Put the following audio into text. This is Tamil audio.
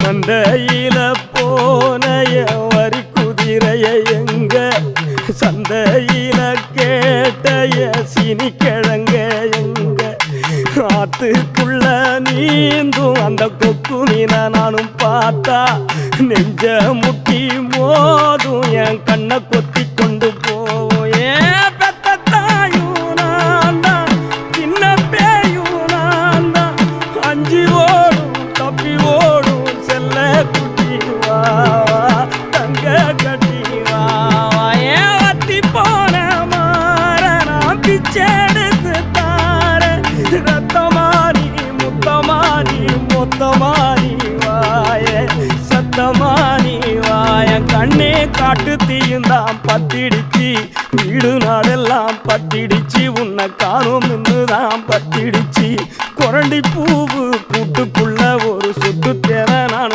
மந்தையில போனைய வரி குதிரைய எங்க சந்தையில கேட்டைய சீனி கிழங்க எங்க ஆத்துக்குள்ள நீந்தும் அந்த கொக்கு மீனை நானும் பார்த்தா நெஞ்ச முட்டி மோதும் என் கண்ணை கொத்தி கொண்டு போவோம் ஏன் பெத்த தாயும் நான் தான் சின்ன பேயும் நான் தான் அஞ்சு ஓடும் தப்பி ஓடும் செல்ல குட்டி வா தங்க கட்டி வா ஏன் வத்தி போன மாற நான் பிச்செடுத்து தார ரத்தமாரி முத்தமாரி மொத்தமாரி வாய சத்தமாரி வாய கண்ணே காட்டு தீயுந்தான் பத்திடிச்சு வீடு நாடெல்லாம் பத்திடிச்சு உன்னை காணும் தான் பத்திடிச்சு குரண்டி பூவு கூட்டுக்குள்ள ஒரு சுத்து தேர நான்